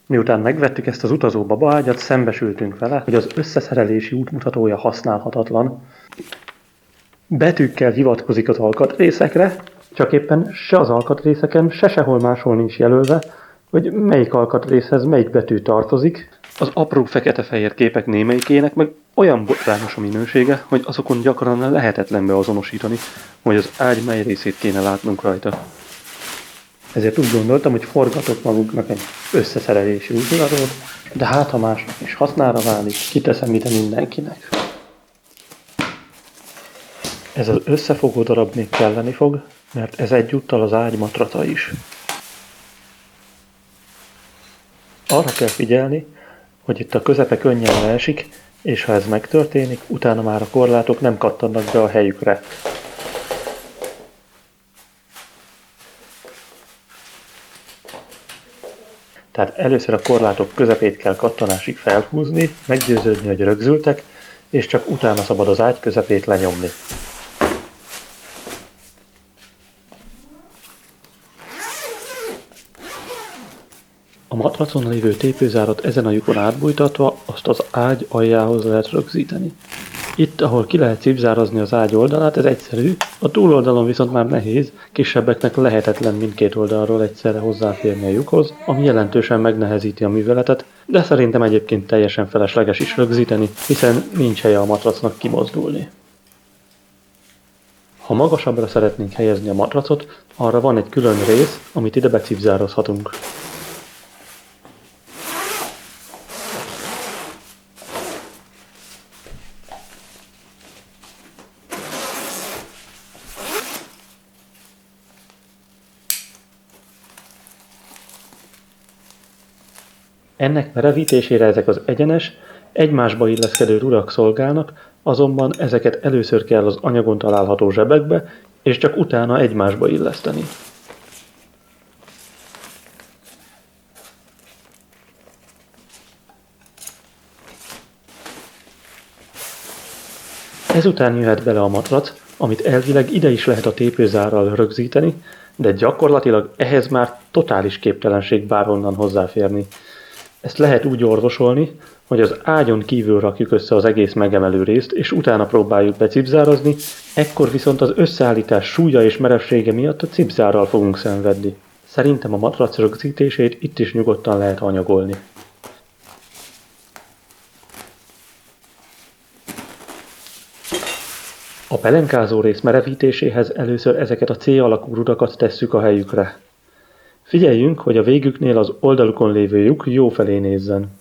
Miután megvettük ezt az utazó babaágyat, szembesültünk vele, hogy az összeszerelési útmutatója használhatatlan. Betűkkel hivatkozik az alkatrészekre, csak éppen se az alkatrészeken, se sehol máshol nincs jelölve, hogy melyik alkatrészhez melyik betű tartozik. Az apró fekete-fehér képek némelyikének meg olyan botrányos a minősége, hogy azokon gyakran lehetetlen beazonosítani, hogy az ágy mely részét kéne látnunk rajta. Ezért úgy gondoltam, hogy forgatok magunknak egy összeszerelési útmutatót, de hát ha másnak is hasznára válik, kiteszem ide mindenkinek. Ez az összefogó darab még kelleni fog, mert ez egyúttal az ágy matraca is. Arra kell figyelni, hogy itt a közepe könnyen leesik, és ha ez megtörténik, utána már a korlátok nem kattannak be a helyükre. Tehát először a korlátok közepét kell kattanásig felhúzni, meggyőződni, hogy rögzültek, és csak utána szabad az ágy közepét lenyomni. A matracon lévő tépőzárat ezen a lyukon átbújtatva azt az ágy aljához lehet rögzíteni. Itt, ahol ki lehet cipzárazni az ágy oldalát, ez egyszerű, a túloldalon viszont már nehéz, kisebbeknek lehetetlen mindkét oldalról egyszerre hozzáférni a lyukhoz, ami jelentősen megnehezíti a műveletet, de szerintem egyébként teljesen felesleges is rögzíteni, hiszen nincs helye a matracnak kimozdulni. Ha magasabbra szeretnénk helyezni a matracot, arra van egy külön rész, amit ide becipzározhatunk. Ennek merevítésére ezek az egyenes, egymásba illeszkedő rudak szolgálnak, azonban ezeket először kell az anyagon található zsebekbe, és csak utána egymásba illeszteni. Ezután jöhet bele a matrac, amit elvileg ide is lehet a tépőzárral rögzíteni, de gyakorlatilag ehhez már totális képtelenség bárhonnan hozzáférni. Ezt lehet úgy orvosolni, hogy az ágyon kívül rakjuk össze az egész megemelő részt, és utána próbáljuk becipzározni, ekkor viszont az összeállítás súlya és merevsége miatt a cipzárral fogunk szenvedni. Szerintem a matrac rögzítését itt is nyugodtan lehet anyagolni. A pelenkázó rész merevítéséhez először ezeket a C-alakú rudakat tesszük a helyükre. Figyeljünk, hogy a végüknél az oldalukon lévő lyuk jó felé nézzen.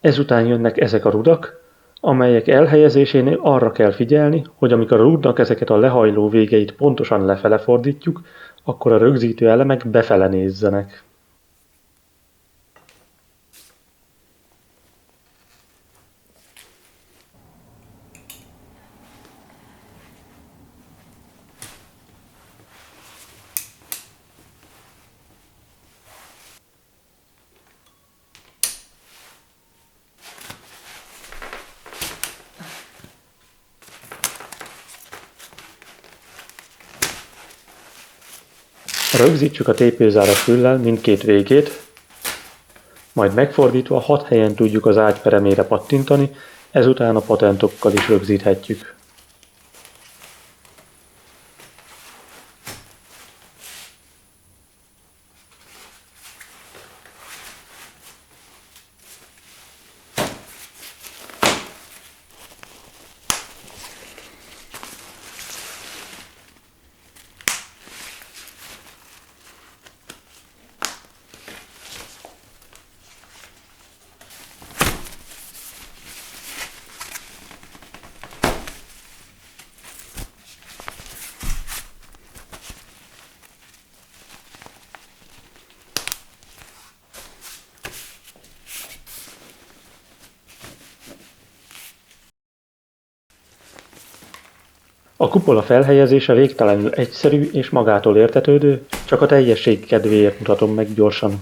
Ezután jönnek ezek a rudak, amelyek elhelyezésénél arra kell figyelni, hogy amikor a rúdnak ezeket a lehajló végeit pontosan lefele fordítjuk, akkor a rögzítő elemek befele nézzenek. Rögzítsük a tépőzárat füllel mindkét végét, majd megfordítva 6 helyen tudjuk az ágy peremére pattintani, ezután a patentokkal is rögzíthetjük. A kupola felhelyezése végtelenül egyszerű és magától értetődő, Csak a teljesség kedvéért mutatom meg gyorsan.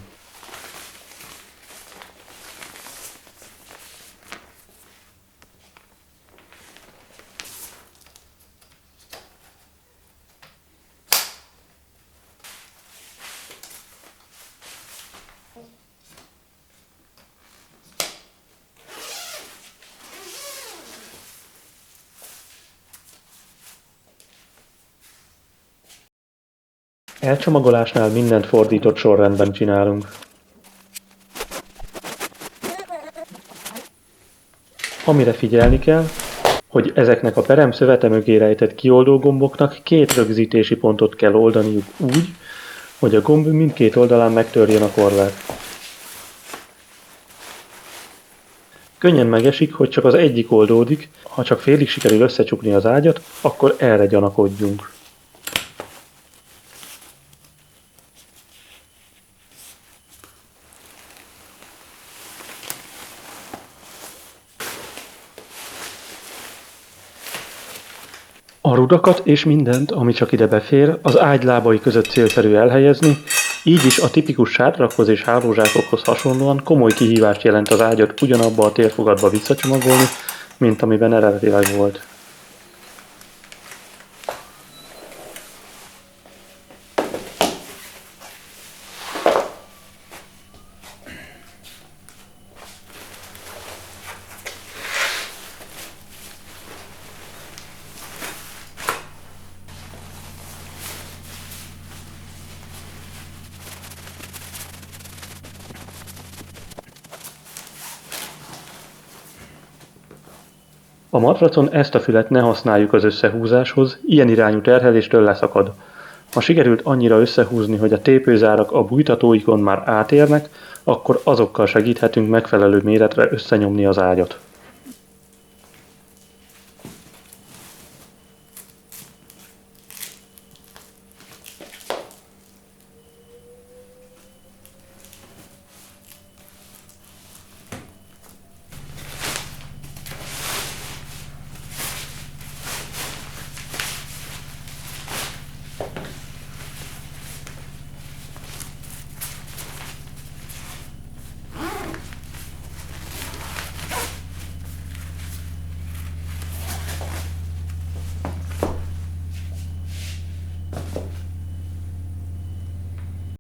Elcsomagolásnál mindent fordított sorrendben csinálunk. Amire figyelni kell, hogy ezeknek a perem szövete mögé rejtett kioldó gomboknak 2 rögzítési pontot kell oldaniuk úgy, hogy a gomb mindkét oldalán megtörjön a korlát. Könnyen megesik, hogy csak az egyik oldódik, ha csak félig sikerül összecsukni az ágyat, akkor erre gyanakodjunk. A rudakat és mindent, ami csak ide befér, az ágy lábai között célszerű elhelyezni, így is a tipikus sátrakhoz és hálózsákokhoz hasonlóan komoly kihívást jelent az ágyat ugyanabba a térfogatba visszacsomagolni, mint amiben eredetileg volt. A matracon ezt a fület ne használjuk az összehúzáshoz, ilyen irányú terheléstől leszakad. Ha sikerült annyira összehúzni, hogy a tépőzárak a bújtatóikon már átérnek, akkor azokkal segíthetünk megfelelő méretre összenyomni az ágyat.